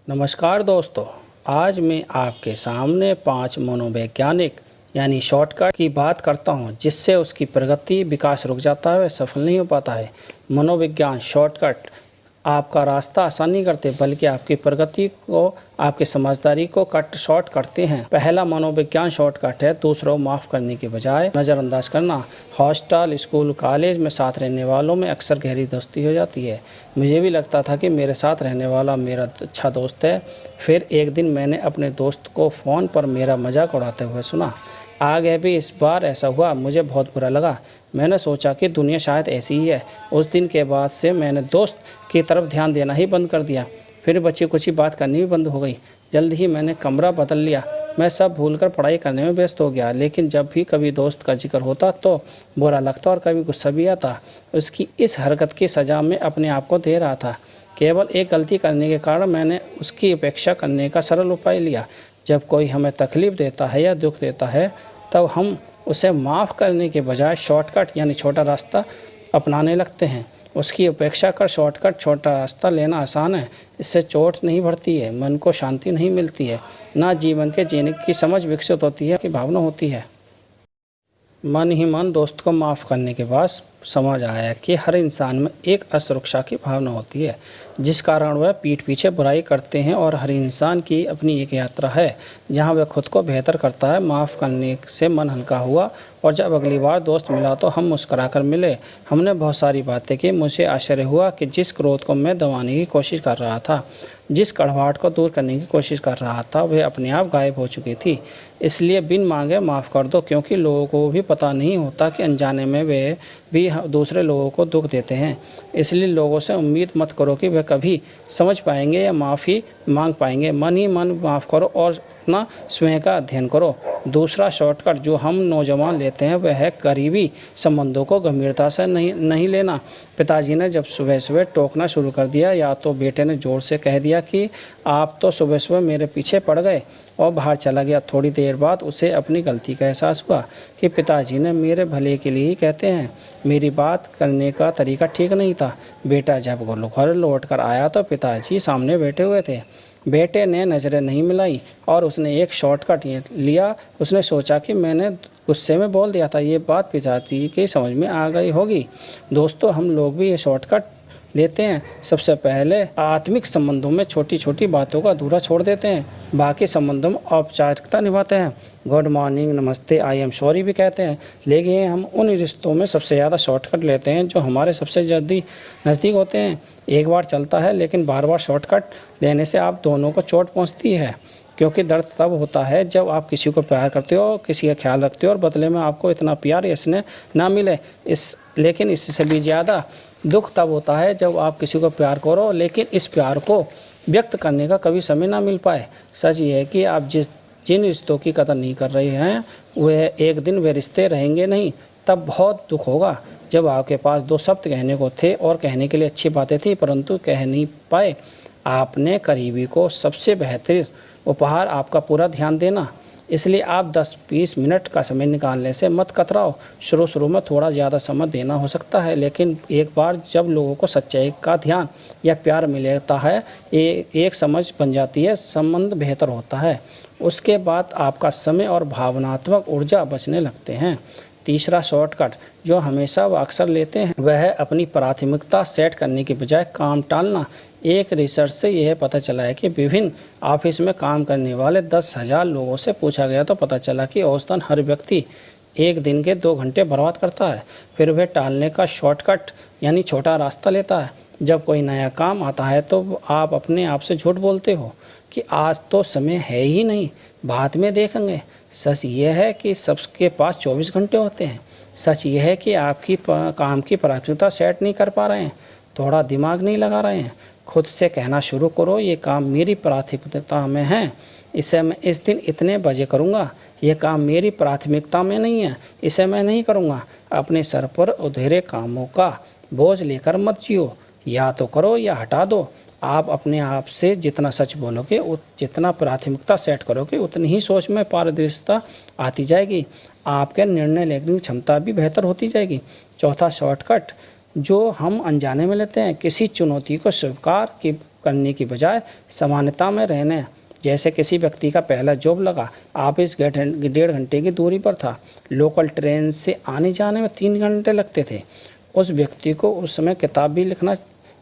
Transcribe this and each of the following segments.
नमस्कार दोस्तों। आज मैं आपके सामने 5 मनोवैज्ञानिक यानी शॉर्टकट की बात करता हूं, जिससे उसकी प्रगति विकास रुक जाता है, वह सफल नहीं हो पाता है। मनोविज्ञान शॉर्टकट आपका रास्ता आसान नहीं करते, बल्कि आपकी प्रगति को, आपकी समझदारी को कट शॉर्ट करते हैं। पहला मनोविज्ञान शॉर्टकट है दूसरों को माफ़ करने के बजाय नज़रअंदाज करना। हॉस्टल, स्कूल, कॉलेज में साथ रहने वालों में अक्सर गहरी दोस्ती हो जाती है। मुझे भी लगता था कि मेरे साथ रहने वाला मेरा अच्छा दोस्त है। फिर एक दिन मैंने अपने दोस्त को फ़ोन पर मेरा मजाक उड़ाते हुए सुना। आगे भी इस बार ऐसा हुआ। मुझे बहुत बुरा लगा। मैंने सोचा कि दुनिया शायद ऐसी ही है। उस दिन के बाद से मैंने दोस्त की तरफ ध्यान देना ही बंद कर दिया। फिर बच्ची कुछ बात करनी भी बंद हो गई। जल्द ही मैंने कमरा बदल लिया। मैं सब भूलकर पढ़ाई करने में व्यस्त हो गया। लेकिन जब भी कभी दोस्त का जिक्र होता तो बुरा लगता और कभी गुस्सा भी आता। उसकी इस हरकत की सज़ा में अपने आप को दे रहा था। केवल एक गलती करने के कारण मैंने उसकी उपेक्षा करने का सरल उपाय लिया। जब कोई हमें तकलीफ़ देता है या दुख देता है, तब हम उसे माफ़ करने के बजाय शॉर्टकट यानी छोटा रास्ता अपनाने लगते हैं। उसकी उपेक्षा कर शॉर्टकट छोटा रास्ता लेना आसान है। इससे चोट नहीं बढ़ती है, मन को शांति नहीं मिलती है, ना जीवन के जीने की समझ विकसित होती है, की भावना होती है। मन ही मन दोस्त को माफ़ करने के बाद समझ आया कि हर इंसान में एक असुरक्षा की भावना होती है, जिस कारण वह पीठ पीछे बुराई करते हैं। और हर इंसान की अपनी एक यात्रा है जहां वह खुद को बेहतर करता है। माफ़ करने से मन हल्का हुआ और जब अगली बार दोस्त मिला तो हम मुस्कुराकर मिले। हमने बहुत सारी बातें की। मुझे आश्चर्य हुआ कि जिस क्रोध को मैं दबाने की कोशिश कर रहा था, जिस कड़वाहट को दूर करने की कोशिश कर रहा था, वह अपने आप गायब हो चुकी थी। इसलिए बिन मांगे माफ़ कर दो, क्योंकि लोगों को भी पता नहीं होता कि अनजाने में वे भी दूसरे लोगों को दुख देते हैं। इसलिए लोगों से उम्मीद मत करो कि वे कभी समझ पाएंगे या माफ़ी मांग पाएंगे। मन ही मन माफ़ करो और अपना स्वयं का अध्ययन करो। दूसरा शॉर्टकट जो हम नौजवान लेते हैं वह है करीबी संबंधों को गंभीरता से नहीं लेना। पिताजी ने जब सुबह सुबह टोकना शुरू कर दिया, या तो बेटे ने ज़ोर से कह दिया कि आप तो सुबह सुबह मेरे पीछे पड़ गए, और बाहर चला गया। थोड़ी देर बाद उसे अपनी गलती का एहसास हुआ कि पिताजी ने मेरे भले के लिए ही कहते हैं। मेरी बात करने का तरीका ठीक नहीं था। बेटा जब घर लौट कर आया तो पिताजी सामने बैठे हुए थे। बेटे ने नज़रें नहीं मिलाई और उसने एक शॉर्टकट लिया। उसने सोचा कि मैंने गुस्से में बोल दिया था। ये बात पिताजी की समझ में आ गई होगी। दोस्तों, हम लोग भी ये शॉर्टकट लेते हैं। सबसे पहले आत्मिक संबंधों में छोटी छोटी बातों का अधूरा छोड़ देते हैं, बाकी संबंधों में औपचारिकता निभाते हैं। गुड मॉर्निंग, नमस्ते, आई एम सॉरी भी कहते हैं। लेकिन हम उन रिश्तों में सबसे ज़्यादा शॉर्टकट लेते हैं जो हमारे सबसे जल्दी नज़दीक होते हैं। एक बार चलता है, लेकिन बार बार शॉर्टकट लेने से आप दोनों को चोट पहुँचती है, क्योंकि दर्द तब होता है जब आप किसी को प्यार करते हो, किसी का ख्याल रखते हो और बदले में आपको इतना प्यार या स्नेह ना मिले। लेकिन इससे भी ज़्यादा दुख तब होता है जब आप किसी को प्यार करो, लेकिन इस प्यार को व्यक्त करने का कभी समय ना मिल पाए। सच ये है कि आप जिन रिश्तों की कदर नहीं कर रहे हैं, वह एक दिन वे रिश्ते रहेंगे नहीं। तब बहुत दुख होगा जब आपके पास 2 शब्द कहने को थे और कहने के लिए अच्छी बातें थी, परंतु कह नहीं पाए। आपने करीबी को सबसे बेहतर उपहार आपका पूरा ध्यान देना। इसलिए आप 10-20 मिनट का समय निकालने से मत कतराओ। शुरू में थोड़ा ज़्यादा समय देना हो सकता है, लेकिन एक बार जब लोगों को सच्चाई का ध्यान या प्यार मिलता है, एक समझ बन जाती है, संबंध बेहतर होता है। उसके बाद आपका समय और भावनात्मक ऊर्जा बचने लगते हैं। तीसरा शॉर्टकट जो हमेशा व अक्सर लेते हैं वह है अपनी प्राथमिकता सेट करने के बजाय काम टालना। एक रिसर्च से यह पता चला है कि विभिन्न ऑफिस में काम करने वाले 10,000 लोगों से पूछा गया तो पता चला कि औसतन हर व्यक्ति एक दिन के 2 घंटे बर्बाद करता है। फिर वह टालने का शॉर्टकट यानी छोटा रास्ता लेता है। जब कोई नया काम आता है तो आप अपने आप से झूठ बोलते हो कि आज तो समय है ही नहीं, बाद में देखेंगे। सच यह है कि सबके पास 24 घंटे होते हैं। सच यह है कि आपकी काम की प्राथमिकता सेट नहीं कर पा रहे हैं, थोड़ा दिमाग नहीं लगा रहे हैं। खुद से कहना शुरू करो, ये काम मेरी प्राथमिकता में है, इसे मैं इस दिन इतने बजे करूँगा। ये काम मेरी प्राथमिकता में नहीं है, इसे मैं नहीं करूँगा। अपने सर पर अधूरे कामों का बोझ लेकर मत जियो, या तो करो या हटा दो। आप अपने आप से जितना सच बोलोगे, जितना प्राथमिकता सेट करोगे, उतनी ही सोच में पारदर्शिता आती जाएगी। आपके निर्णय लेने की क्षमता भी बेहतर होती जाएगी। चौथा शॉर्टकट जो हम अनजाने में लेते हैं, किसी चुनौती को स्वीकार करने की बजाय समानता में रहने। जैसे किसी व्यक्ति का पहला जॉब लगा, ऑफिस 1.5 घंटे की दूरी पर था, लोकल ट्रेन से आने जाने में 3 घंटे लगते थे। उस व्यक्ति को उस समय किताब भी लिखना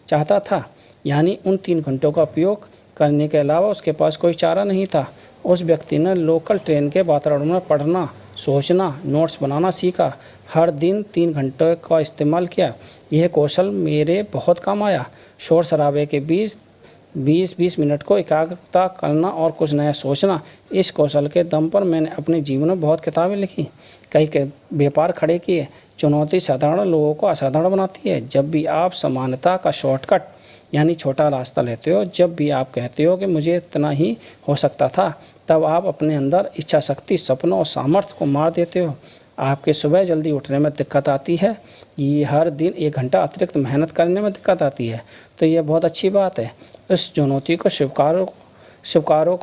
चाहता था, यानी उन 3 घंटों का उपयोग करने के अलावा उसके पास कोई चारा नहीं था। उस व्यक्ति ने लोकल ट्रेन के वातावरण में पढ़ना, सोचना, नोट्स बनाना सीखा। हर दिन 3 घंटे का इस्तेमाल किया। यह कौशल मेरे बहुत काम आया। शोर शराबे के बीच 20-20 मिनट को एकाग्रता करना और कुछ नया सोचना, इस कौशल के दम पर मैंने अपने जीवन में बहुत किताबें लिखी, कई व्यापार खड़े किए। चुनौती साधारण लोगों को असाधारण बनाती है। जब भी आप समानता का शॉर्टकट यानी छोटा रास्ता लेते हो, जब भी आप कहते हो कि मुझे इतना ही हो सकता था, तब आप अपने अंदर इच्छा शक्ति, सपनों और सामर्थ्य को मार देते हो। आपके सुबह जल्दी उठने में दिक्कत आती है, ये हर दिन 1 घंटा अतिरिक्त मेहनत करने में दिक्कत आती है, तो ये बहुत अच्छी बात है। इस चुनौती को स्वीकारो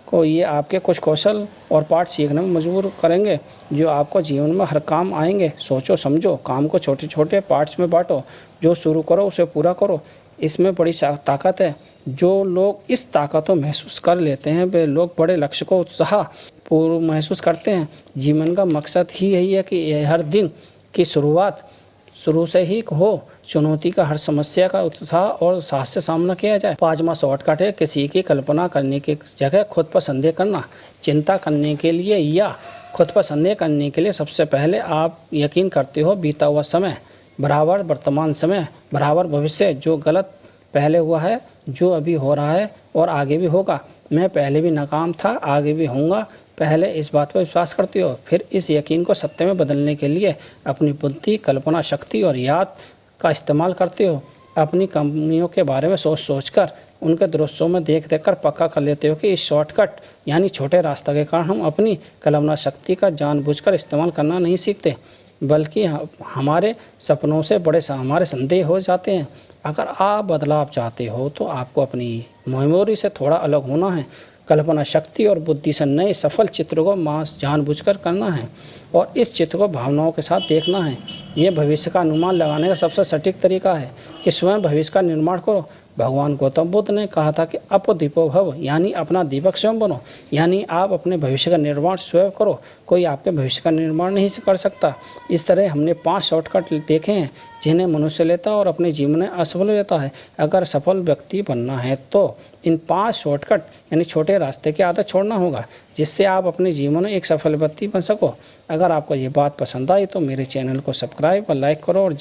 को ये आपके कुछ कौशल और पाठ सीखने में मजबूर करेंगे, जो आपको जीवन में हर काम आएंगे। सोचो समझो, काम को छोटे छोटे पार्ट्स में बांटो, जो शुरू करो उसे पूरा करो। इसमें बड़ी ताकत है। जो लोग इस ताकत को महसूस कर लेते हैं, वे लोग बड़े लक्ष्य को उत्साह पूर्व महसूस करते हैं। जीवन का मकसद ही यही है कि हर दिन की शुरुआत शुरू से ही हो, चुनौती का हर समस्या का उत्साह और साहस से सामना किया जाए। 5वां शॉर्टकट है किसी की कल्पना करने की जगह खुद पर संदेह करना। चिंता करने के लिए या खुद पर संदेह करने के लिए सबसे पहले आप यकीन करते हो बीता हुआ समय बराबर वर्तमान समय बराबर भविष्य। जो गलत पहले हुआ है, जो अभी हो रहा है और आगे भी होगा। मैं पहले भी नाकाम था, आगे भी होऊंगा। पहले इस बात पर विश्वास करते हो, फिर इस यकीन को सत्य में बदलने के लिए अपनी बुद्धि, कल्पना शक्ति और याद का इस्तेमाल करते हो। अपनी कमियों के बारे में सोच कर उनके दृश्यों में देख कर पक्का कर लेते हो कि इस शॉर्टकट यानी छोटे रास्ते के कारण हम अपनी कल्पना शक्ति का जानबूझकर इस्तेमाल करना नहीं सीखते, बल्कि हमारे सपनों से बड़े हमारे संदेह हो जाते हैं। अगर आप बदलाव चाहते हो तो आपको अपनी मेमोरी से थोड़ा अलग होना है, कल्पना शक्ति और बुद्धि से नए सफल चित्र को जानबूझकर करना है और इस चित्र को भावनाओं के साथ देखना है। ये भविष्य का अनुमान लगाने का सबसे सटीक तरीका है कि स्वयं भविष्य का निर्माण करो। भगवान गौतम बुद्ध ने कहा था कि अपो दीपो भव, यानी अपना दीपक स्वयं बनो, यानी आप अपने भविष्य का निर्माण स्वयं करो। कोई आपके भविष्य का निर्माण नहीं कर सकता। इस तरह हमने 5 शॉर्टकट देखे हैं जिन्हें मनुष्य लेता और अपने जीवन में असफल हो जाता है। अगर सफल व्यक्ति बनना है तो इन 5 शॉर्टकट यानी छोटे रास्ते की आदत छोड़ना होगा, जिससे आप अपने जीवन में एक सफल व्यक्ति बन सको। अगर आपको ये बात पसंद आई तो मेरे चैनल को सब्सक्राइब और लाइक करो और